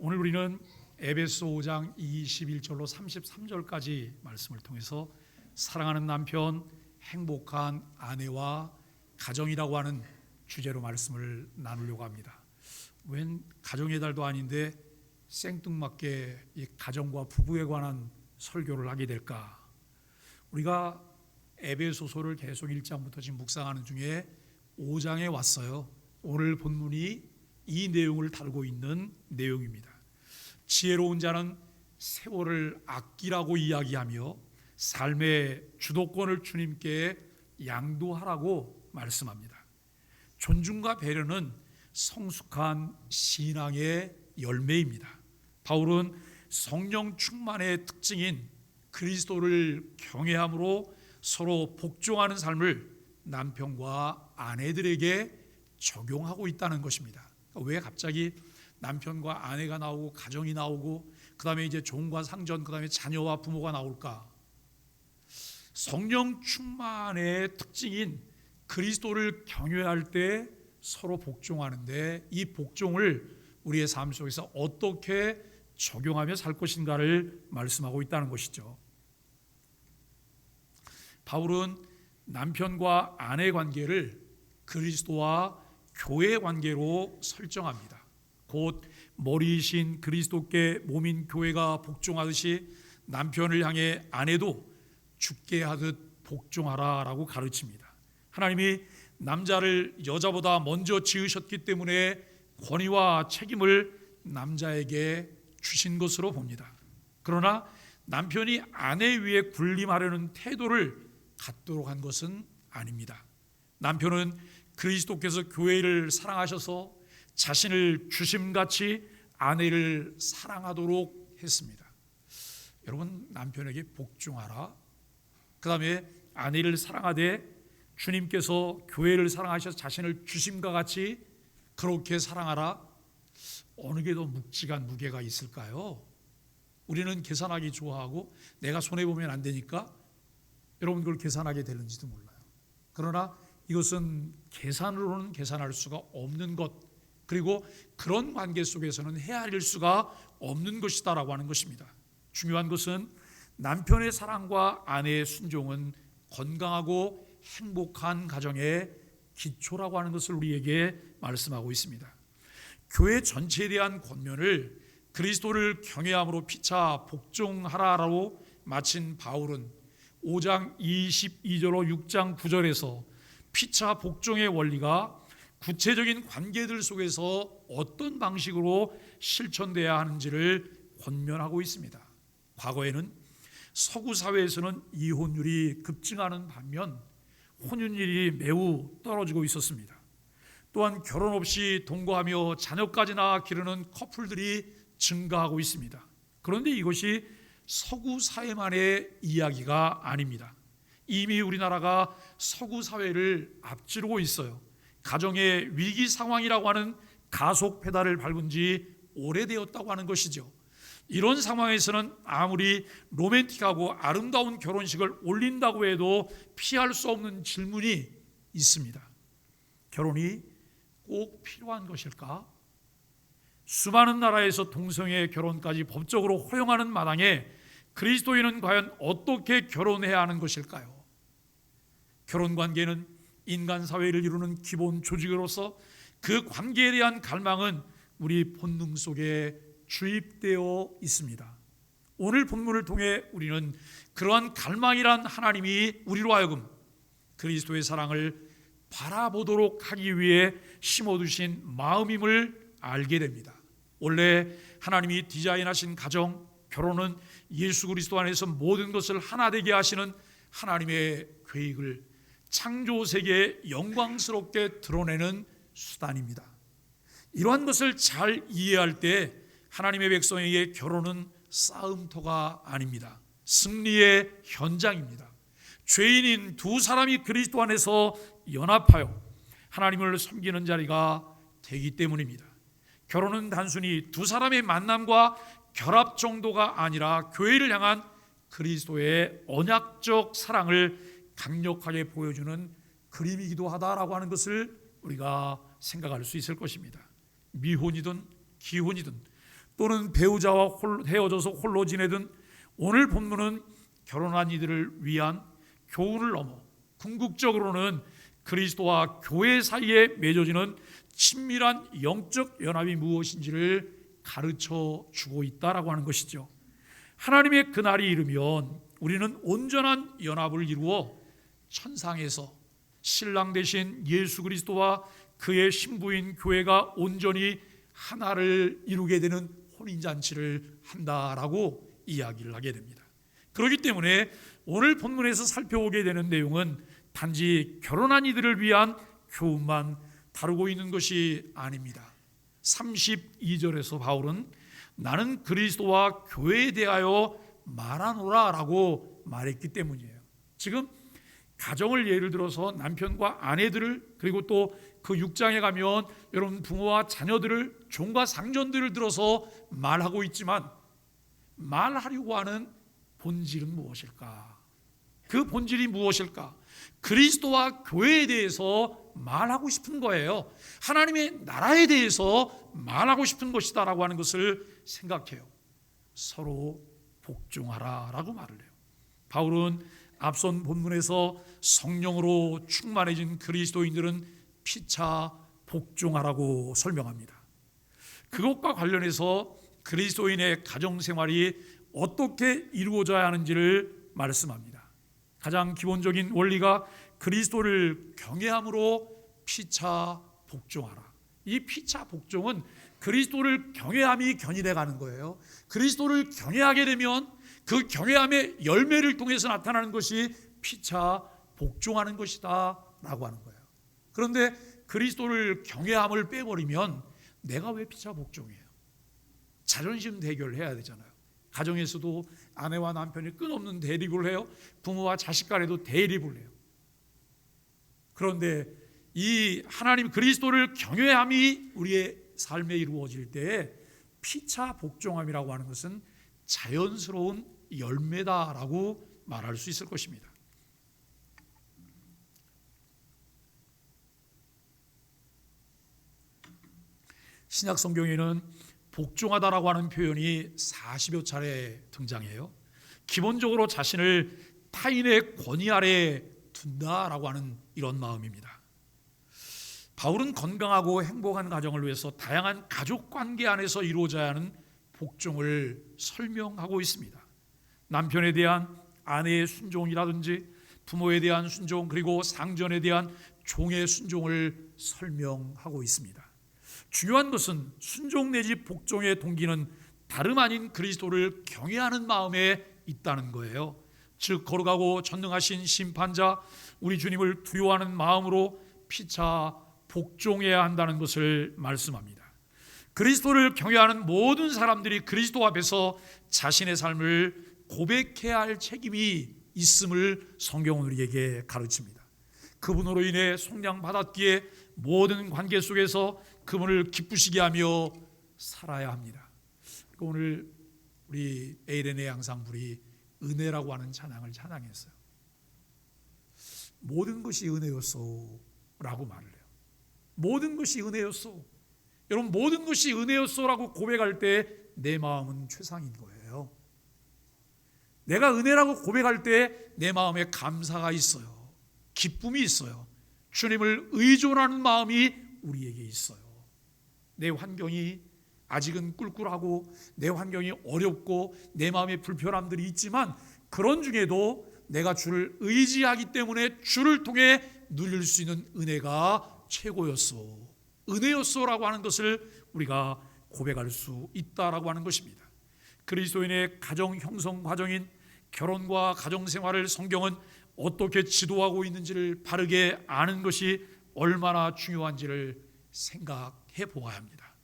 오늘 우리는 에베소 5장 21절로 33절까지 말씀을 통해서 사랑하는 남편, 행복한 아내와 가정이라고 하는 주제로 말씀을 나누려고 합니다. 웬 가정의 달도 아닌데 생뚱맞게 이 가정과 부부에 관한 설교를 하게 될까? 우리가 에베소서를 계속 1장부터 지금 묵상하는 중에 5장에 왔어요. 오늘 본문이 이 내용을 다루고 있는 내용입니다. 지혜로운 자는 세월을 아끼라고 이야기하며 삶의 주도권을 주님께 양도하라고 말씀합니다. 존중과 배려는 성숙한 신앙의 열매입니다. 바울은 성령 충만의 특징인 그리스도를 경외함으로 서로 복종하는 삶을 남편과 아내들에게 적용하고 있다는 것입니다. 왜 갑자기 남편과 아내가 나오고 가정이 나오고 그 다음에 이제 종과 상전, 그 다음에 자녀와 부모가 나올까? 성령 충만의 특징인 그리스도를 경외할 때 서로 복종하는데 이 복종을 우리의 삶 속에서 어떻게 적용하며 살 것인가를 말씀하고 있다는 것이죠. 바울은 남편과 아내 관계를 그리스도와 교회 관계로 설정합니다. 곧 머리이신 그리스도께 몸인 교회가 복종하듯이 남편을 향해 아내도 죽게 하듯 복종하라라고 가르칩니다. 하나님이 남자를 여자보다 먼저 지으셨기 때문에 권위와 책임을 남자에게 주신 것으로 봅니다. 그러나 남편이 아내 위에 군림하려는 태도를 갖도록 한 것은 아닙니다. 남편은 그리스도께서 교회를 사랑하셔서 자신을 주심같이 아내를 사랑하도록 했습니다. 여러분, 남편에게 복종하라, 그 다음에 아내를 사랑하되 주님께서 교회를 사랑하셔서 자신을 주심과 같이 그렇게 사랑하라. 어느 게 더 묵직한 무게가 있을까요? 우리는 계산하기 좋아하고 내가 손해보면 안 되니까 여러분 그걸 계산하게 되는지도 몰라요. 그러나 이것은 계산으로는 계산할 수가 없는 것, 그리고 그런 관계 속에서는 헤아릴 수가 없는 것이다라고 하는 것입니다. 중요한 것은 남편의 사랑과 아내의 순종은 건강하고 행복한 가정의 기초라고 하는 것을 우리에게 말씀하고 있습니다. 교회 전체에 대한 권면을 그리스도를 경외함으로 피차 복종하라라고 마친 바울은 5장 22절로 6장 9절에서 피차 복종의 원리가 구체적인 관계들 속에서 어떤 방식으로 실천돼야 하는지를 권면하고 있습니다. 과거에는 서구 사회에서는 이혼율이 급증하는 반면 혼인율이 매우 떨어지고 있었습니다. 또한 결혼 없이 동거하며 자녀까지 낳아 기르는 커플들이 증가하고 있습니다. 그런데 이것이 서구 사회만의 이야기가 아닙니다. 이미 우리나라가 서구 사회를 앞지르고 있어요. 가정의 위기 상황이라고 하는 가속 페달을 밟은 지 오래되었다고 하는 것이죠. 이런 상황에서는 아무리 로맨틱하고 아름다운 결혼식을 올린다고 해도 피할 수 없는 질문이 있습니다. 결혼이 꼭 필요한 것일까? 수많은 나라에서 동성애 결혼까지 법적으로 허용하는 마당에 그리스도인은 과연 어떻게 결혼해야 하는 것일까요? 결혼 관계는 인간 사회를 이루는 기본 조직으로서 그 관계에 대한 갈망은 우리 본능 속에 주입되어 있습니다. 오늘 본문을 통해 우리는 그러한 갈망이란 하나님이 우리로 하여금 그리스도의 사랑을 바라보도록 하기 위해 심어두신 마음임을 알게 됩니다. 원래 하나님이 디자인하신 가정, 결혼은 예수 그리스도 안에서 모든 것을 하나 되게 하시는 하나님의 계획을 창조 세계에 영광스럽게 드러내는 수단입니다. 이러한 것을 잘 이해할 때 하나님의 백성에게 결혼은 싸움터가 아닙니다. 승리의 현장입니다. 죄인인 두 사람이 그리스도 안에서 연합하여 하나님을 섬기는 자리가 되기 때문입니다. 결혼은 단순히 두 사람의 만남과 결합 정도가 아니라 교회를 향한 그리스도의 언약적 사랑을 강력하게 보여주는 그림이기도 하다라고 하는 것을 우리가 생각할 수 있을 것입니다. 미혼이든 기혼이든 또는 배우자와 헤어져서 홀로 지내든 오늘 본문은 결혼한 이들을 위한 교훈을 넘어 궁극적으로는 그리스도와 교회 사이에 맺어지는 친밀한 영적 연합이 무엇인지를 가르쳐 주고 있다라고 하는 것이죠. 하나님의 그날이 이르면 우리는 온전한 연합을 이루어 천상에서 신랑 되신 예수 그리스도와 그의 신부인 교회가 온전히 하나를 이루게 되는 혼인잔치를 한다라고 이야기를 하게 됩니다. 그렇기 때문에 오늘 본문에서 살펴보게 되는 내용은 단지 결혼한 이들을 위한 교훈만 다루고 있는 것이 아닙니다. 32절에서 바울은 나는 그리스도와 교회에 대하여 말하노라 라고 말했기 때문이에요. 지금 가정을 예를 들어서 남편과 아내들을, 그리고 또 그 6장에 가면 여러분 부모와 자녀들을, 종과 상전들을 들어서 말하고 있지만 말하려고 하는 본질은 무엇일까? 그 본질이 무엇일까? 그리스도와 교회에 대해서 말하고 싶은 거예요. 하나님의 나라에 대해서 말하고 싶은 것이다라고 하는 것을 생각해요. 서로 복종하라 라고 말을 해요. 바울은 앞선 본문에서 성령으로 충만해진 그리스도인들은 피차 복종하라고 설명합니다. 그것과 관련해서 그리스도인의 가정생활이 어떻게 이루어져야 하는지를 말씀합니다. 가장 기본적인 원리가 그리스도를 경외함으로 피차 복종하라. 이 피차 복종은 그리스도를 경외함이 견인해 가는 거예요. 그리스도를 경외하게 되면 그 경외함의 열매를 통해서 나타나는 것이 피차 복종하는 것이다 라고 하는 거예요. 그런데 그리스도를 경외함을 빼버리면 내가 왜 피차 복종해요? 자존심 대결을 해야 되잖아요. 가정에서도 아내와 남편이 끊없는 대립을 해요. 부모와 자식 간에도 대립을 해요. 그런데 이 하나님 그리스도를 경외함이 우리의 삶에 이루어질 때에 피차 복종함이라고 하는 것은 자연스러운 열매다라고 말할 수 있을 것입니다. 신약 성경에는 복종하다라고 하는 표현이 40여 차례 등장해요. 기본적으로 자신을 타인의 권위 아래 둔다라고 하는 이런 마음입니다. 바울은 건강하고 행복한 가정을 위해서 다양한 가족 관계 안에서 이루어져야 하는 복종을 설명하고 있습니다. 남편에 대한 아내의 순종이라든지 부모에 대한 순종, 그리고 상전에 대한 종의 순종을 설명하고 있습니다. 중요한 것은 순종 내지 복종의 동기는 다름 아닌 그리스도를 경외하는 마음에 있다는 거예요. 즉 거룩하고 전능하신 심판자 우리 주님을 두려워하는 마음으로 피차 복종해야 한다는 것을 말씀합니다. 그리스도를 경외하는 모든 사람들이 그리스도 앞에서 자신의 삶을 고백해야 할 책임이 있음을 성경은 우리에게 가르칩니다. 그분으로 인해 속량받았기에 모든 관계 속에서 그분을 기쁘시게 하며 살아야 합니다. 오늘 우리 에이렌의 양상불이 은혜라고 하는 찬양을 찬양했어요. 모든 것이 은혜였소 라고 말을 해요. 모든 것이 은혜였소. 여러분 모든 것이 은혜였소라고 고백할 때 내 마음은 최상인 거예요. 내가 은혜라고 고백할 때 내 마음에 감사가 있어요. 기쁨이 있어요. 주님을 의존하는 마음이 우리에게 있어요. 내 환경이 아직은 꿀꿀하고 내 환경이 어렵고 내 마음에 불편함들이 있지만 그런 중에도 내가 주를 의지하기 때문에 주를 통해 누릴 수 있는 은혜가 최고였소, 은혜였소라고 하는 것을 우리가 고백할 수 있다라고 하는 것입니다. 그리스도인의 가정 형성 과정인 결혼과 가정생활을 성경은 어떻게 지도하고 있는지를 바르게 아는 것이 얼마나 중요한지를 생각해 보아야 합니다.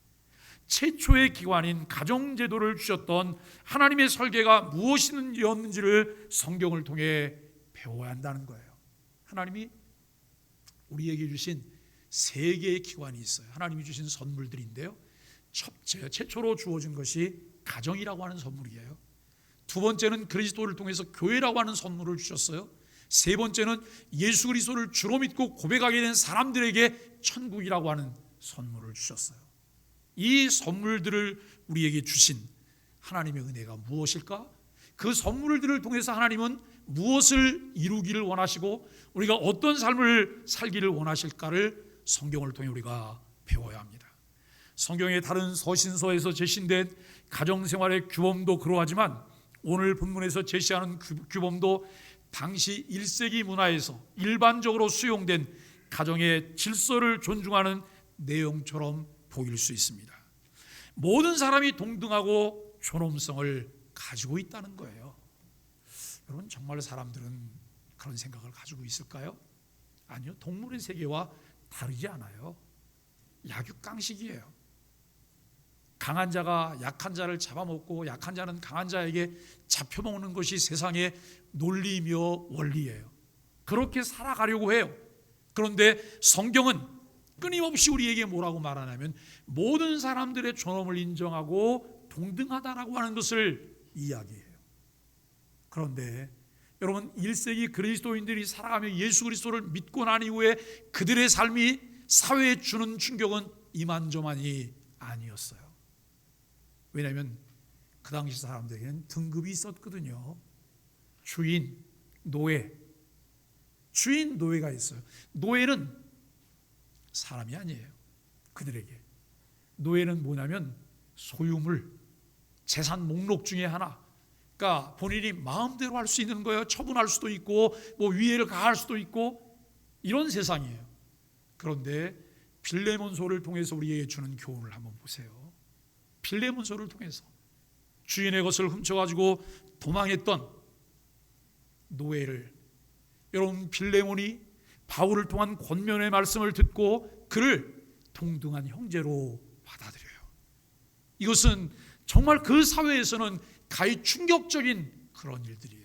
최초의 기관인 가정제도를 주셨던 하나님의 설계가 무엇이었는지를 성경을 통해 배워야 한다는 거예요. 하나님이 우리에게 주신 세 개의 기관이 있어요. 하나님이 주신 선물들인데요, 최초로 주어진 것이 가정이라고 하는 선물이에요. 두 번째는 그리스도를 통해서 교회라고 하는 선물을 주셨어요. 세 번째는 예수 그리스도를 주로 믿고 고백하게 된 사람들에게 천국이라고 하는 선물을 주셨어요. 이 선물들을 우리에게 주신 하나님의 은혜가 무엇일까? 그 선물들을 통해서 하나님은 무엇을 이루기를 원하시고 우리가 어떤 삶을 살기를 원하실까를 성경을 통해 우리가 배워야 합니다. 성경의 다른 서신서에서 제시된 가정생활의 규범도 그러하지만 오늘 본문에서 제시하는 규범도 당시 1세기 문화에서 일반적으로 수용된 가정의 질서를 존중하는 내용처럼 보일 수 있습니다. 모든 사람이 동등하고 존엄성을 가지고 있다는 거예요. 여러분, 정말 사람들은 그런 생각을 가지고 있을까요? 아니요, 동물의 세계와 다르지 않아요. 약육강식이에요. 강한 자가 약한 자를 잡아먹고 약한 자는 강한 자에게 잡혀먹는 것이 세상의 논리이며 원리예요. 그렇게 살아가려고 해요. 그런데 성경은 끊임없이 우리에게 뭐라고 말하냐면 모든 사람들의 존엄을 인정하고 동등하다라고 하는 것을 이야기해요. 그런데 여러분, 1세기 그리스도인들이 살아가며 예수 그리스도를 믿고 난 이후에 그들의 삶이 사회에 주는 충격은 이만저만이 아니었어요. 왜냐하면 그 당시 사람들에게는 등급이 있었거든요. 주인, 노예. 주인, 노예가 있어요. 노예는 사람이 아니에요. 그들에게 노예는 뭐냐면 소유물, 재산 목록 중에 하나. 그러니까 본인이 마음대로 할 수 있는 거예요. 처분할 수도 있고 뭐 위해를 가할 수도 있고 이런 세상이에요. 그런데 빌레몬서를 통해서 우리에게 주는 교훈을 한번 보세요. 빌레몬서를 통해서 주인의 것을 훔쳐가지고 도망했던 노예를, 여러분, 빌레몬이 바울을 통한 권면의 말씀을 듣고 그를 동등한 형제로 받아들여요. 이것은 정말 그 사회에서는 가히 충격적인 그런 일들이에요.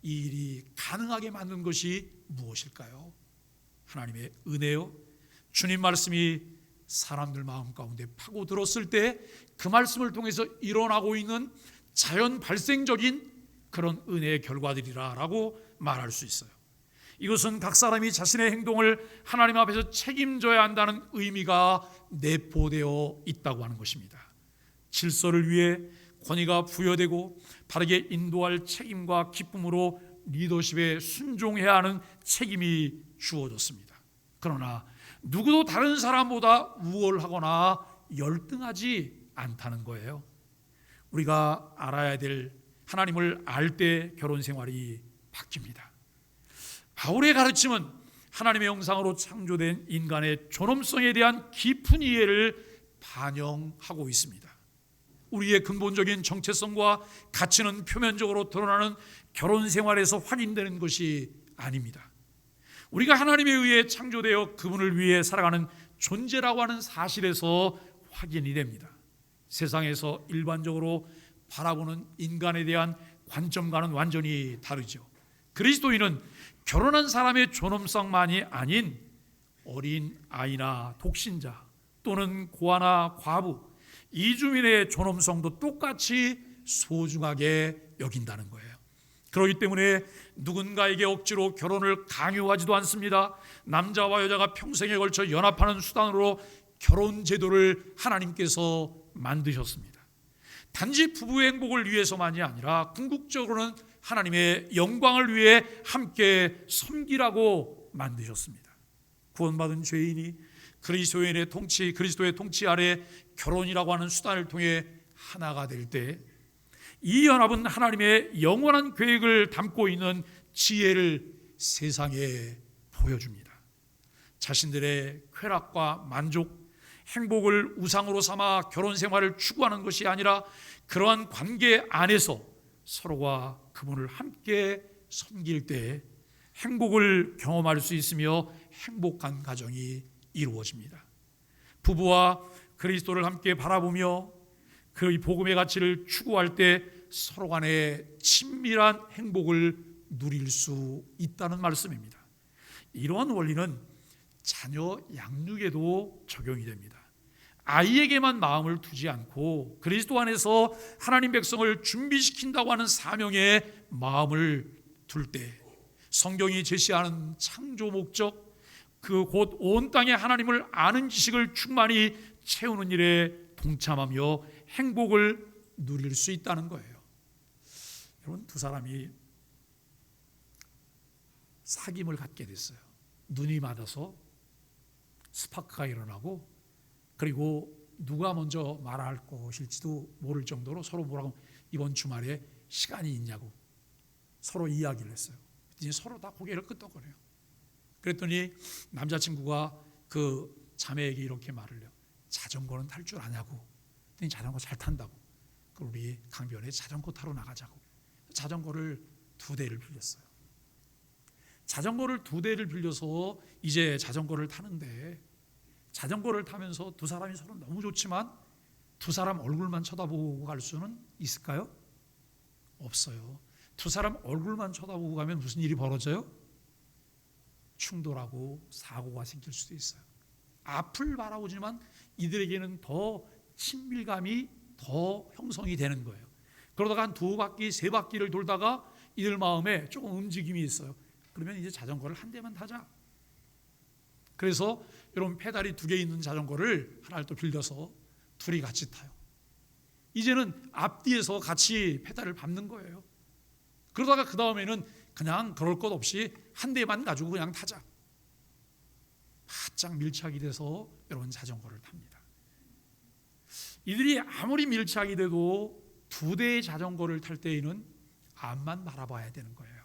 이 일이 가능하게 만든 것이 무엇일까요? 하나님의 은혜요. 주님 말씀이 사람들 마음 가운데 파고들었을 때 그 말씀을 통해서 일어나고 있는 자연 발생적인 그런 은혜의 결과들이라고 말할 수 있어요. 이것은 각 사람이 자신의 행동을 하나님 앞에서 책임져야 한다는 의미가 내포되어 있다고 하는 것입니다. 질서를 위해 권위가 부여되고 바르게 인도할 책임과 기쁨으로 리더십에 순종해야 하는 책임이 주어졌습니다. 그러나 누구도 다른 사람보다 우월하거나 열등하지 않다는 거예요. 우리가 알아야 될, 하나님을 알 때 결혼 생활이 바뀝니다. 바울의 가르침은 하나님의 형상으로 창조된 인간의 존엄성에 대한 깊은 이해를 반영하고 있습니다. 우리의 근본적인 정체성과 가치는 표면적으로 드러나는 결혼 생활에서 확인되는 것이 아닙니다. 우리가 하나님에 의해 창조되어 그분을 위해 살아가는 존재라고 하는 사실에서 확인이 됩니다. 세상에서 일반적으로 바라보는 인간에 대한 관점과는 완전히 다르죠. 그리스도인은 결혼한 사람의 존엄성만이 아닌 어린 아이나 독신자 또는 고아나 과부, 이주민의 존엄성도 똑같이 소중하게 여긴다는 거예요. 그렇기 때문에 누군가에게 억지로 결혼을 강요하지도 않습니다. 남자와 여자가 평생에 걸쳐 연합하는 수단으로 결혼 제도를 하나님께서 만드셨습니다. 단지 부부의 행복을 위해서만이 아니라 궁극적으로는 하나님의 영광을 위해 함께 섬기라고 만드셨습니다. 구원받은 죄인이 그리스도의 통치 아래 결혼이라고 하는 수단을 통해 하나가 될 때 이 연합은 하나님의 영원한 계획을 담고 있는 지혜를 세상에 보여줍니다. 자신들의 쾌락과 만족, 행복을 우상으로 삼아 결혼 생활을 추구하는 것이 아니라 그러한 관계 안에서 서로가 그분을 함께 섬길 때 행복을 경험할 수 있으며 행복한 가정이 이루어집니다. 부부와 그리스도를 함께 바라보며 그 복음의 가치를 추구할 때 서로 간에 친밀한 행복을 누릴 수 있다는 말씀입니다. 이러한 원리는 자녀 양육에도 적용이 됩니다. 아이에게만 마음을 두지 않고 그리스도 안에서 하나님 백성을 준비시킨다고 하는 사명에 마음을 둘 때 성경이 제시하는 창조 목적, 그 곧 온 땅에 하나님을 아는 지식을 충만히 채우는 일에 동참하며 행복을 누릴 수 있다는 거예요. 여러분, 두 사람이 사귐을 갖게 됐어요. 눈이 맞아서 스파크가 일어나고, 그리고 누가 먼저 말할 것일지도 모를 정도로 서로 뭐라고, 이번 주말에 시간이 있냐고 서로 이야기를 했어요. 이제 서로 다 고개를 끄덕거려요. 그랬더니 남자친구가 그 자매에게 이렇게 말을 해요. 자전거는 탈 줄 아냐고. 그랬더니 자전거 잘 탄다고. 그럼 우리 강변에 자전거 타러 나가자고. 자전거를 2대를 빌렸어요. 자전거를 2대를 빌려서 이제 자전거를 타는데, 자전거를 타면서 두 사람이 서로 너무 좋지만 두 사람 얼굴만 쳐다보고 갈 수는 있을까요? 없어요. 두 사람 얼굴만 쳐다보고 가면 무슨 일이 벌어져요? 충돌하고 사고가 생길 수도 있어요. 앞을 바라보지만 이들에게는 더 친밀감이 더 형성이 되는 거예요. 그러다가 한 2바퀴, 3바퀴를 돌다가 이들 마음에 조금 움직임이 있어요. 그러면 이제 자전거를 한 대만 타자. 그래서 여러분, 페달이 2개 있는 자전거를 하나를 또 빌려서 둘이 같이 타요. 이제는 앞뒤에서 같이 페달을 밟는 거예요. 그러다가 그 다음에는 그냥 그럴 것 없이 한 대만 가지고 그냥 타자. 바짝 밀착이 돼서 여러분 자전거를 탑니다. 이들이 아무리 밀착이 돼도 2대의 자전거를 탈 때에는 앞만 바라봐야 되는 거예요.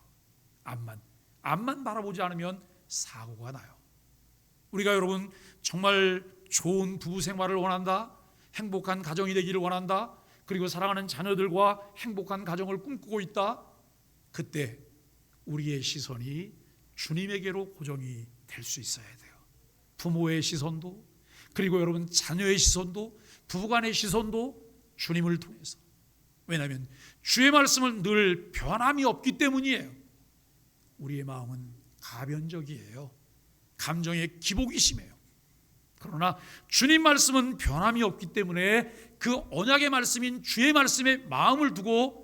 앞만 바라보지 않으면 사고가 나요. 우리가 여러분 정말 좋은 부부 생활을 원한다, 행복한 가정이 되기를 원한다, 그리고 사랑하는 자녀들과 행복한 가정을 꿈꾸고 있다, 그때 우리의 시선이 주님에게로 고정이 될 수 있어야 돼요. 부모의 시선도, 그리고 여러분 자녀의 시선도, 부부간의 시선도 주님을 통해서. 왜냐하면 주의 말씀은 늘 변함이 없기 때문이에요. 우리의 마음은 가변적이에요. 감정에 기복이 심해요. 그러나 주님 말씀은 변함이 없기 때문에 그 언약의 말씀인 주의 말씀에 마음을 두고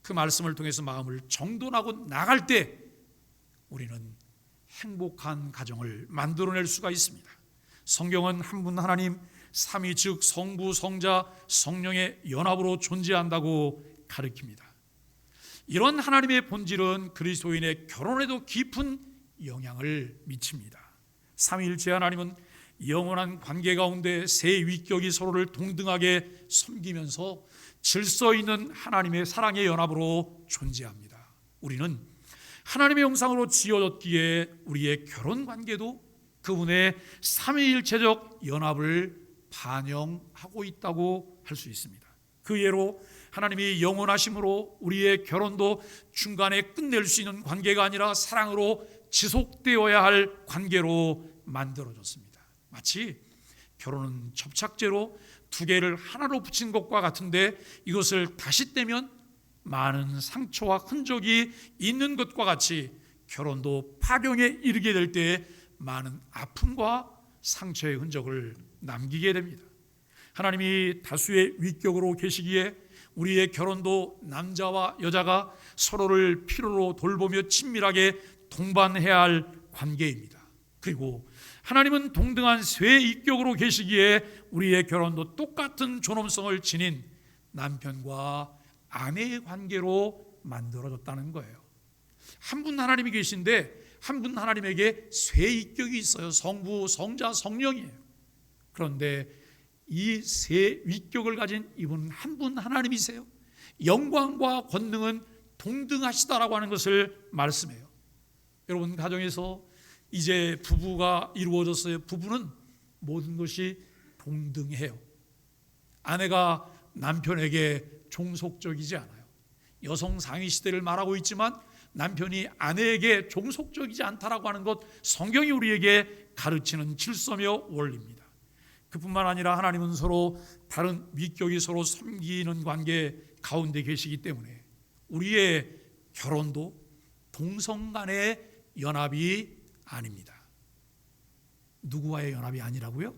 그 말씀을 통해서 마음을 정돈하고 나갈 때 우리는 행복한 가정을 만들어낼 수가 있습니다. 성경은 한 분 하나님, 삼위 즉 성부, 성자, 성령의 연합으로 존재한다고 가르칩니다. 이런 하나님의 본질은 그리스도인의 결혼에도 깊은 영향을 미칩니다. 삼위일체 하나님은 영원한 관계 가운데 세 위격이 서로를 동등하게 섬기면서 질서 있는 하나님의 사랑의 연합으로 존재합니다. 우리는 하나님의 형상으로 지어졌기에 우리의 결혼 관계도 그분의 삼위일체적 연합을 반영하고 있다고 할 수 있습니다. 그 예로 하나님이 영원하심으로 우리의 결혼도 중간에 끝낼 수 있는 관계가 아니라 사랑으로 지속되어야 할 관계로 만들어졌습니다. 마치 결혼은 접착제로 2개를 하나로 붙인 것과 같은데 이것을 다시 떼면 많은 상처와 흔적이 있는 것과 같이 결혼도 파경에 이르게 될 때 많은 아픔과 상처의 흔적을 남기게 됩니다. 하나님이 다수의 위격으로 계시기에 우리의 결혼도 남자와 여자가 서로를 필요로 돌보며 친밀하게 동반해야 할 관계입니다. 그리고 하나님은 동등한 쇠위격으로 계시기에 우리의 결혼도 똑같은 존엄성을 지닌 남편과 아내의 관계로 만들어졌다는 거예요. 한 분 하나님이 계신데 한 분 하나님에게 쇠위격이 있어요. 성부, 성자, 성령이에요. 그런데 이 세 위격을 가진 이분 한 분 하나님이세요. 영광과 권능은 동등하시다라고 하는 것을 말씀해요. 여러분, 가정에서 이제 부부가 이루어졌어요. 부부는 모든 것이 동등해요. 아내가 남편에게 종속적이지 않아요. 여성 상위 시대를 말하고 있지만 남편이 아내에게 종속적이지 않다라고 하는 것, 성경이 우리에게 가르치는 질서며 원리입니다. 그뿐만 아니라 하나님은 서로 다른 위격이 서로 섬기는 관계 가운데 계시기 때문에 우리의 결혼도 동성 간의 연합이 아닙니다. 누구와의 연합이 아니라고요?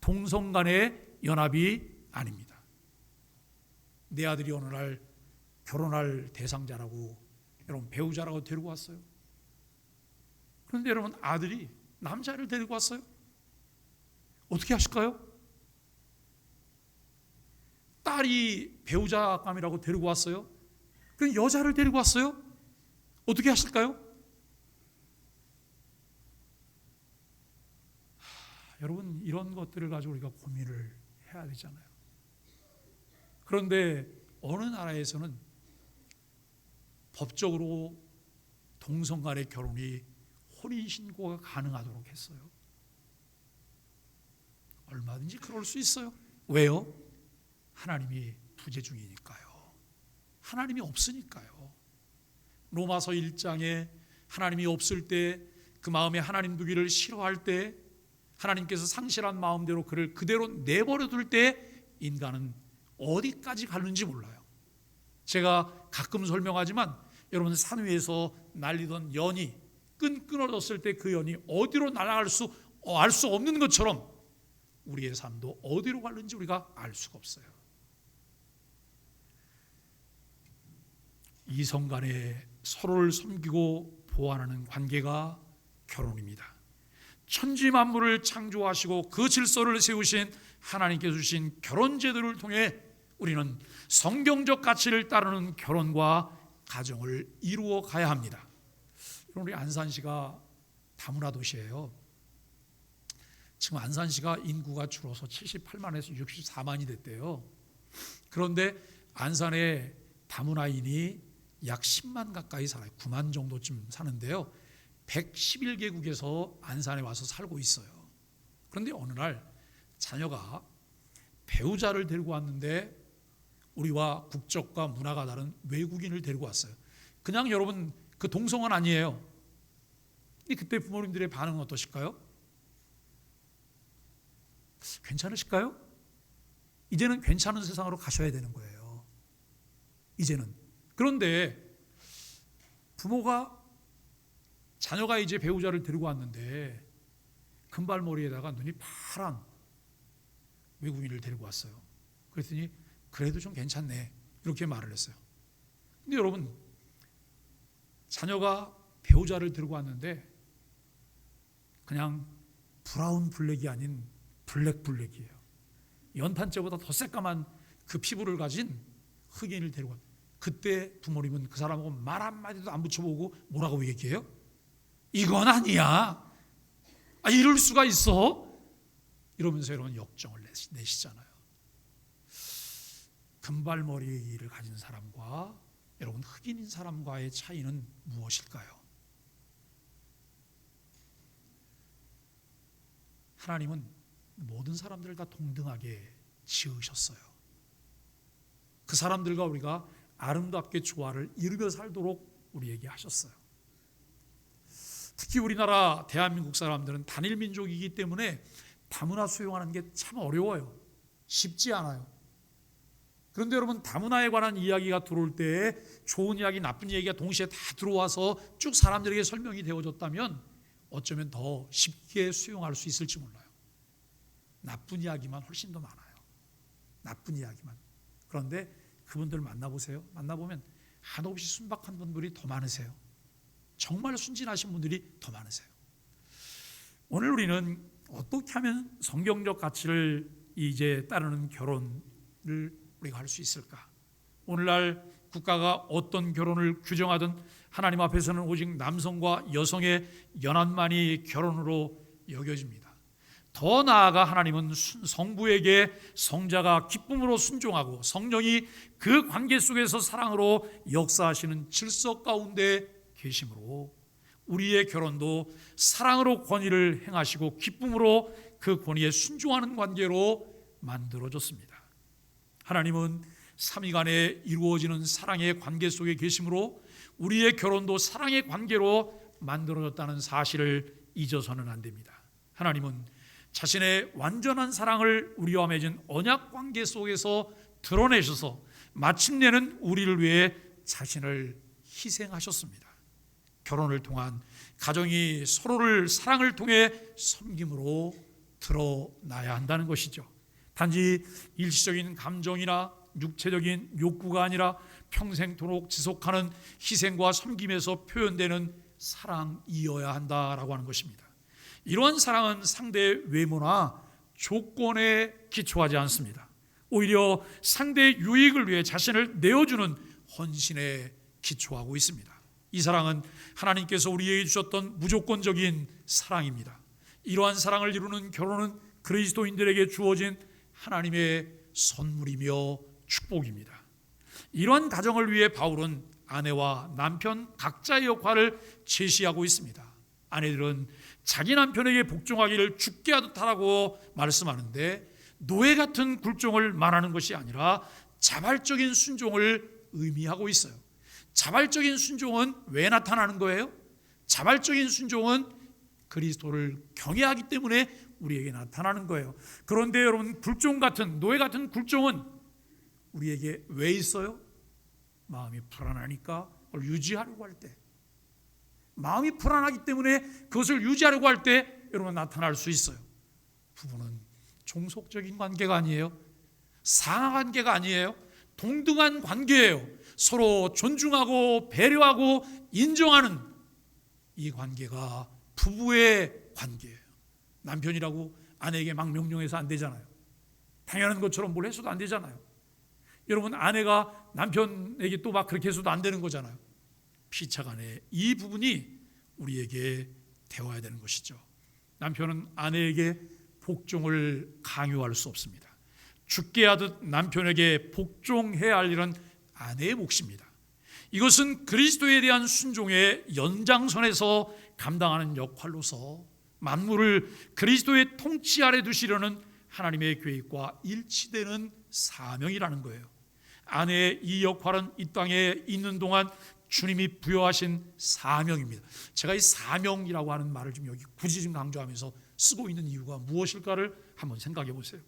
동성 간의 연합이 아닙니다. 내 아들이 어느 날 결혼할 대상자라고, 여러분 배우자라고 데리고 왔어요. 그런데 여러분 아들이 남자를 데리고 왔어요. 어떻게 하실까요? 딸이 배우자감이라고 데리고 왔어요. 그럼 여자를 데리고 왔어요. 어떻게 하실까요? 여러분, 이런 것들을 가지고 우리가 고민을 해야 되잖아요. 그런데 어느 나라에서는 법적으로 동성 간의 결혼이 혼인신고가 가능하도록 했어요. 얼마든지 그럴 수 있어요. 왜요? 하나님이 부재 중이니까요. 하나님이 없으니까요. 로마서 1장에 하나님이 없을 때, 그 마음에 하나님 두기를 싫어할 때, 하나님께서 상실한 마음대로 그를 그대로 내버려 둘 때 인간은 어디까지 가는지 몰라요. 제가 가끔 설명하지만 여러분, 산 위에서 날리던 연이 끊어졌을 때 그 연이 어디로 날아갈 알 수 없는 것처럼 우리의 삶도 어디로 가는지 우리가 알 수가 없어요. 이성 간에 서로를 섬기고 보완하는 관계가 결혼입니다. 천지 만물을 창조하시고 그 질서를 세우신 하나님께서 주신 결혼 제도를 통해 우리는 성경적 가치를 따르는 결혼과 가정을 이루어 가야 합니다. 우리 안산시가 다문화 도시예요. 지금 안산시가 인구가 줄어서 78만에서 64만이 됐대요. 그런데 안산에 다문화인이 약 10만 가까이 살아요. 9만 정도쯤 사는데요. 111개국에서 안산에 와서 살고 있어요. 그런데 어느 날 자녀가 배우자를 데리고 왔는데 우리와 국적과 문화가 다른 외국인을 데리고 왔어요. 그냥 여러분 그 동성은 아니에요. 그때 부모님들의 반응은 어떠실까요? 괜찮으실까요? 이제는 괜찮은 세상으로 가셔야 되는 거예요. 이제는. 그런데 부모가 자녀가 이제 배우자를 데리고 왔는데 금발머리에다가 눈이 파란 외국인을 데리고 왔어요. 그랬더니 그래도 좀 괜찮네 이렇게 말을 했어요. 근데 여러분, 자녀가 배우자를 데리고 왔는데 그냥 브라운 블랙이 아닌 블랙이에요. 연탄재보다 더 새까만 그 피부를 가진 흑인을 데리고 왔어요. 그때 부모님은 그 사람하고 말 한마디도 안 붙여보고 뭐라고 얘기해요? 이건 아니야. 이럴 수가 있어? 이러면서 여러분 역정을 내시잖아요. 금발머리를 가진 사람과 여러분 흑인인 사람과의 차이는 무엇일까요? 하나님은 모든 사람들을 다 동등하게 지으셨어요. 그 사람들과 우리가 아름답게 조화를 이루며 살도록 우리에게 하셨어요. 특히 우리나라 대한민국 사람들은 단일 민족이기 때문에 다문화 수용하는 게 참 어려워요. 쉽지 않아요. 그런데 여러분, 다문화에 관한 이야기가 들어올 때 좋은 이야기, 나쁜 이야기가 동시에 다 들어와서 쭉 사람들에게 설명이 되어졌다면 어쩌면 더 쉽게 수용할 수 있을지 몰라요. 나쁜 이야기만 훨씬 더 많아요. 나쁜 이야기만. 그런데 그분들 만나보세요. 만나보면 한없이 순박한 분들이 더 많으세요. 정말 순진하신 분들이 더 많으세요. 오늘 우리는 어떻게 하면 성경적 가치를 이제 따르는 결혼을 우리가 할 수 있을까? 오늘날 국가가 어떤 결혼을 규정하든 하나님 앞에서는 오직 남성과 여성의 연합만이 결혼으로 여겨집니다. 더 나아가 하나님은 성부에게 성자가 기쁨으로 순종하고 성령이 그 관계 속에서 사랑으로 역사하시는 질서 가운데 계심으로 우리의 결혼도 사랑으로 권위를 행하시고 기쁨으로 그 권위에 순종하는 관계로 만들어졌습니다. 하나님은 삼위간에 이루어지는 사랑의 관계 속에 계심으로 우리의 결혼도 사랑의 관계로 만들어졌다는 사실을 잊어서는 안 됩니다. 하나님은 자신의 완전한 사랑을 우리와 맺은 언약 관계 속에서 드러내셔서 마침내는 우리를 위해 자신을 희생하셨습니다. 결혼을 통한 가정이 서로를 사랑을 통해 섬김으로 드러나야 한다는 것이죠. 단지 일시적인 감정이나 육체적인 욕구가 아니라 평생토록 지속하는 희생과 섬김에서 표현되는 사랑이어야 한다라고 하는 것입니다. 이러한 사랑은 상대의 외모나 조건에 기초하지 않습니다. 오히려 상대의 유익을 위해 자신을 내어주는 헌신에 기초하고 있습니다. 이 사랑은 하나님께서 우리에게 주셨던 무조건적인 사랑입니다. 이러한 사랑을 이루는 결혼은 그리스도인들에게 주어진 하나님의 선물이며 축복입니다. 이러한 가정을 위해 바울은 아내와 남편 각자의 역할을 제시하고 있습니다. 아내들은 자기 남편에게 복종하기를 죽게 하듯 하라고 말씀하는데, 노예 같은 굴종을 말하는 것이 아니라 자발적인 순종을 의미하고 있어요. 자발적인 순종은 왜 나타나는 거예요? 자발적인 순종은 그리스도를 경외하기 때문에 우리에게 나타나는 거예요. 그런데 여러분, 굴종 같은, 노예 같은 굴종은 우리에게 왜 있어요? 마음이 불안하니까 그걸 유지하려고 할 때, 마음이 불안하기 때문에 그것을 유지하려고 할 때 여러분 나타날 수 있어요. 부부는 종속적인 관계가 아니에요. 상하 관계가 아니에요. 동등한 관계예요. 서로 존중하고 배려하고 인정하는 이 관계가 부부의 관계예요. 남편이라고 아내에게 막 명령해서 안 되잖아요. 당연한 것처럼 뭘 해서도 안 되잖아요. 여러분, 아내가 남편에게 또 막 그렇게 해서도 안 되는 거잖아요. 피차간에 이 부분이 우리에게 되어야 되는 것이죠. 남편은 아내에게 복종을 강요할 수 없습니다. 죽게 하듯 남편에게 복종해야 할 일은 아내의 몫입니다. 이것은 그리스도에 대한 순종의 연장선에서 감당하는 역할로서 만물을 그리스도의 통치 아래 두시려는 하나님의 계획과 일치되는 사명이라는 거예요. 아내의 이 역할은 이 땅에 있는 동안 주님이 부여하신 사명입니다. 제가 이 사명이라고 하는 말을 좀 여기 굳이 좀 강조하면서 쓰고 있는 이유가 무엇일까를 한번 생각해 보세요.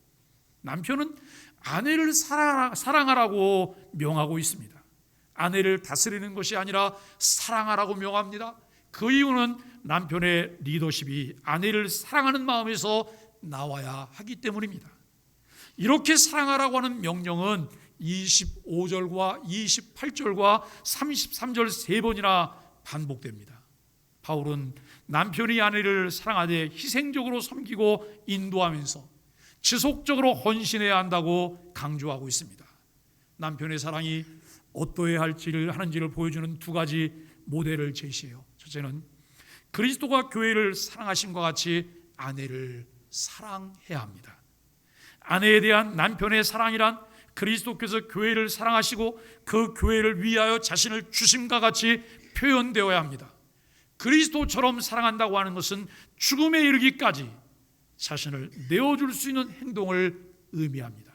남편은 아내를 사랑하라고 명하고 있습니다. 아내를 다스리는 것이 아니라 사랑하라고 명합니다. 그 이유는 남편의 리더십이 아내를 사랑하는 마음에서 나와야 하기 때문입니다. 이렇게 사랑하라고 하는 명령은 25절과 28절과 33절 세 번이나 반복됩니다. 바울은 남편이 아내를 사랑하되 희생적으로 섬기고 인도하면서 지속적으로 헌신해야 한다고 강조하고 있습니다. 남편의 사랑이 어떠해야 하는지를 보여주는 두 가지 모델을 제시해요. 첫째는 그리스도가 교회를 사랑하심과 같이 아내를 사랑해야 합니다. 아내에 대한 남편의 사랑이란 그리스도께서 교회를 사랑하시고 그 교회를 위하여 자신을 주심과 같이 표현되어야 합니다. 그리스도처럼 사랑한다고 하는 것은 죽음에 이르기까지 자신을 내어줄 수 있는 행동을 의미합니다.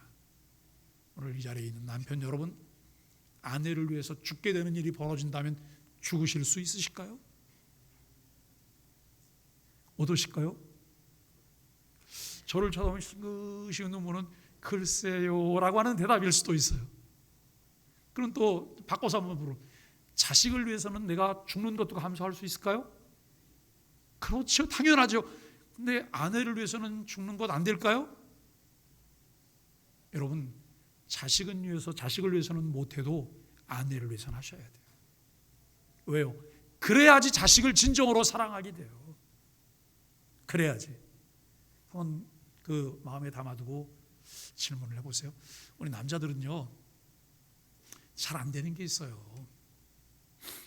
오늘 이 자리에 있는 남편 여러분, 아내를 위해서 죽게 되는 일이 벌어진다면 죽으실 수 있으실까요? 어떠실까요? 저를 쳐다보면 싱긋이 웃는 분은 글쎄요 라고 하는 대답일 수도 있어요. 그럼 또 바꿔서 한번 물어, 자식을 위해서는 내가 죽는 것도 감수할 수 있을까요? 그렇죠, 당연하죠. 근데 아내를 위해서는 죽는 것 안 될까요? 여러분, 자식을 위해서는 못해도 아내를 위해서는 하셔야 돼요. 왜요? 그래야지 자식을 진정으로 사랑하게 돼요. 그래야지. 한번 그 마음에 담아두고 질문을 해보세요. 우리 남자들은요, 잘 안 되는 게 있어요.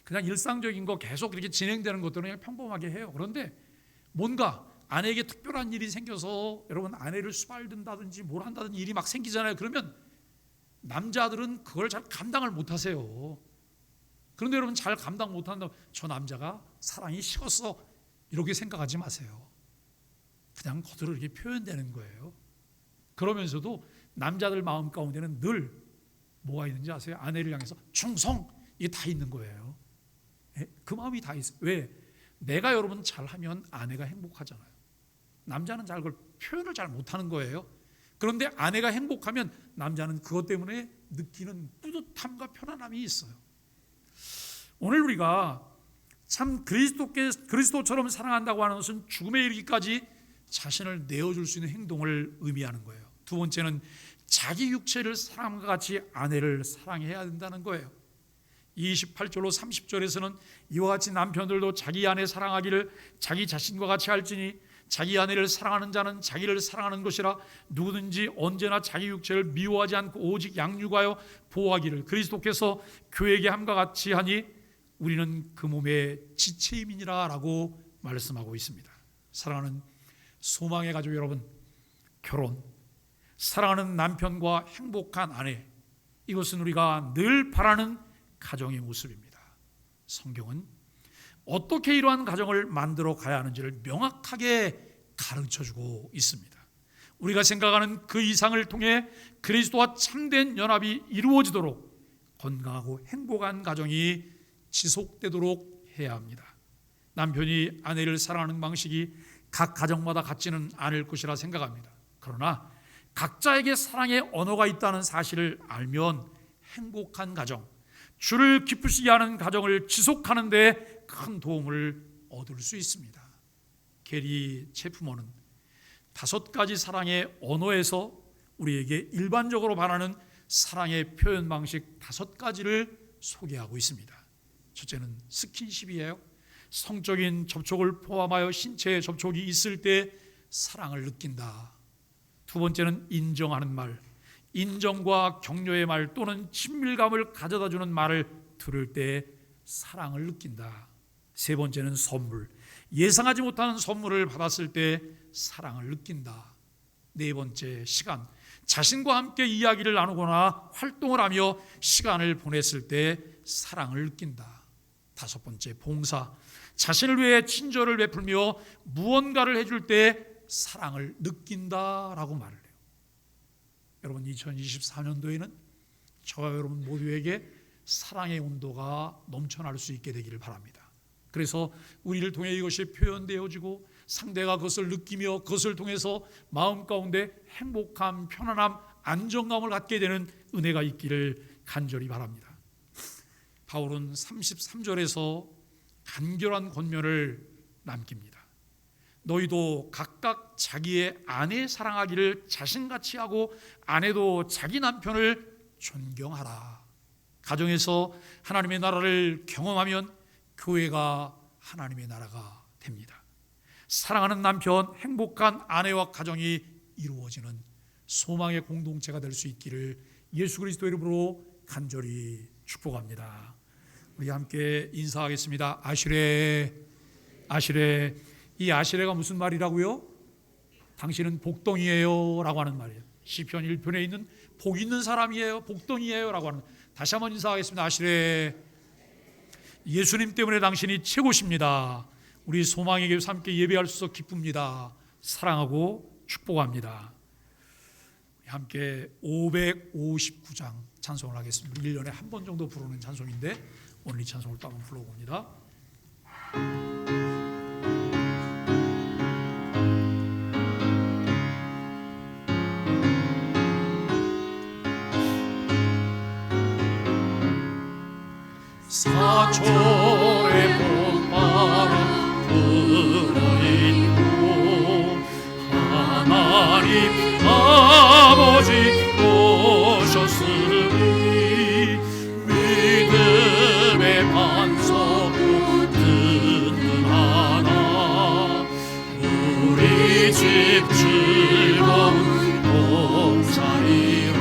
그냥 일상적인 거 계속 이렇게 진행되는 것들은 그냥 평범하게 해요. 그런데 뭔가 아내에게 특별한 일이 생겨서 여러분 아내를 수발든다든지 뭘 한다든지 일이 막 생기잖아요. 그러면 남자들은 그걸 잘 감당을 못 하세요. 그런데 여러분, 잘 감당 못 한다고 저 남자가 사랑이 식었어 이렇게 생각하지 마세요. 그냥 그대로 이렇게 표현되는 거예요. 그러면서도 남자들 마음 가운데는 늘 뭐가 있는지 아세요? 아내를 향해서 충성, 이게 다 있는 거예요. 그 마음이 다 있어요. 왜? 내가 여러분 잘하면 아내가 행복하잖아요. 남자는 잘 그걸 표현을 잘 못하는 거예요. 그런데 아내가 행복하면 남자는 그것 때문에 느끼는 뿌듯함과 편안함이 있어요. 오늘 우리가 참 그리스도처럼 사랑한다고 하는 것은 죽음에 이르기까지 자신을 내어줄 수 있는 행동을 의미하는 거예요. 두 번째는 자기 육체를 사랑함과 같이 아내를 사랑해야 된다는 거예요. 28절로 30절에서는 이와 같이 남편들도 자기 아내 사랑하기를 자기 자신과 같이 할지니 자기 아내를 사랑하는 자는 자기를 사랑하는 것이라. 누구든지 언제나 자기 육체를 미워하지 않고 오직 양육하여 보호하기를 그리스도께서 교회에게 함과 같이 하니 우리는 그 몸의 지체임이니라 라고 말씀하고 있습니다. 사랑하는 소망의 가족 여러분, 결혼, 사랑하는 남편과 행복한 아내, 이것은 우리가 늘 바라는 가정의 모습입니다. 성경은 어떻게 이러한 가정을 만들어 가야 하는지를 명확하게 가르쳐주고 있습니다. 우리가 생각하는 그 이상을 통해 그리스도와 참된 연합이 이루어지도록 건강하고 행복한 가정이 지속되도록 해야 합니다. 남편이 아내를 사랑하는 방식이 각 가정마다 같지는 않을 것이라 생각합니다. 그러나 각자에게 사랑의 언어가 있다는 사실을 알면 행복한 가정, 주를 기쁘시게 하는 가정을 지속하는 데 큰 도움을 얻을 수 있습니다. 게리 체프먼은 5가지 사랑의 언어에서 우리에게 일반적으로 바라는 사랑의 표현 방식 5가지를 소개하고 있습니다. 첫째는 스킨십이에요. 성적인 접촉을 포함하여 신체의 접촉이 있을 때 사랑을 느낀다. 두 번째는 인정하는 말, 인정과 격려의 말 또는 친밀감을 가져다주는 말을 들을 때 사랑을 느낀다. 세 번째는 선물, 예상하지 못하는 선물을 받았을 때 사랑을 느낀다. 네 번째, 시간, 자신과 함께 이야기를 나누거나 활동을 하며 시간을 보냈을 때 사랑을 느낀다. 다섯 번째, 봉사, 자신을 위해 친절을 베풀며 무언가를 해줄 때 사랑을 느낀다라고 말을 해요. 여러분, 2024년도에는 저와 여러분 모두에게 사랑의 온도가 넘쳐날 수 있게 되기를 바랍니다. 그래서 우리를 통해 이것이 표현되어지고 상대가 그것을 느끼며 그것을 통해서 마음 가운데 행복함, 편안함, 안정감을 갖게 되는 은혜가 있기를 간절히 바랍니다. 바울은 33절에서 간결한 권면을 남깁니다. 너희도 각각 자기의 아내 사랑하기를 자신같이 하고 아내도 자기 남편을 존경하라. 가정에서 하나님의 나라를 경험하면 교회가 하나님의 나라가 됩니다. 사랑하는 남편, 행복한 아내와 가정이 이루어지는 소망의 공동체가 될 수 있기를 예수 그리스도 이름으로 간절히 축복합니다. 우리 함께 인사하겠습니다. 아시레, 아시레. 이 아시레가 무슨 말이라고요? 당신은 복덩이에요 라고 하는 말이에요. 시편 1편에 있는 복 있는 사람이에요, 복덩이에요 라고 하는. 다시 한번 인사하겠습니다. 아시레. 예수님 때문에 당신이 최고십니다. 우리 소망의 교회에서 함께 예배할 수 있어 기쁩니다. 사랑하고 축복합니다. 함께 559장 찬송을 하겠습니다. 1년에 한 번 정도 부르는 찬송인데 오늘 이 찬송을 또 한번 불러봅니다. 사철의 봄바람 불어있고 하나님 아버지 오셨으니 믿음의 반석으로 든든하나 우리 집 즐거운 봄살이라.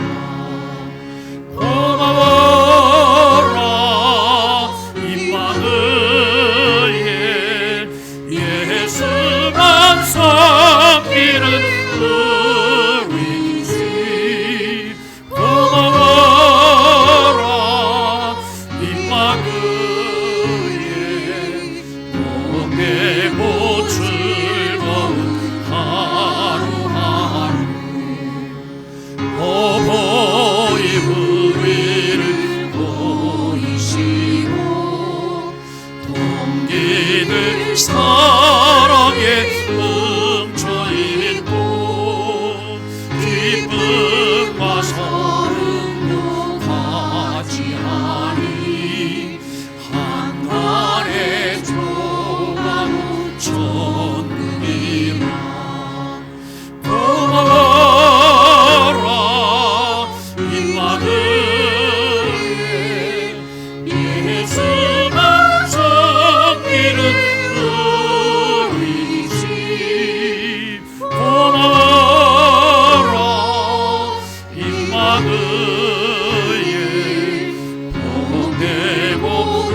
고마워라 임마누엘 예수만 섬기는 우리 집. 고마워라 임마누엘 복되고 즐거운 하루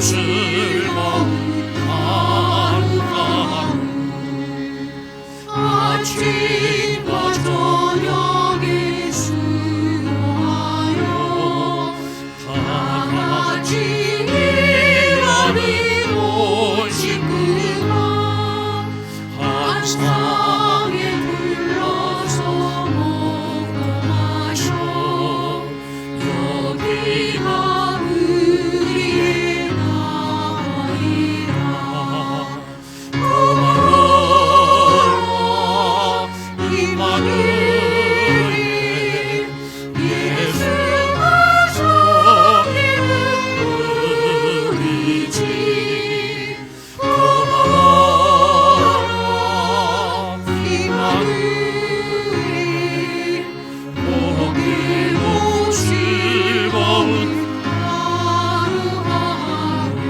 주시리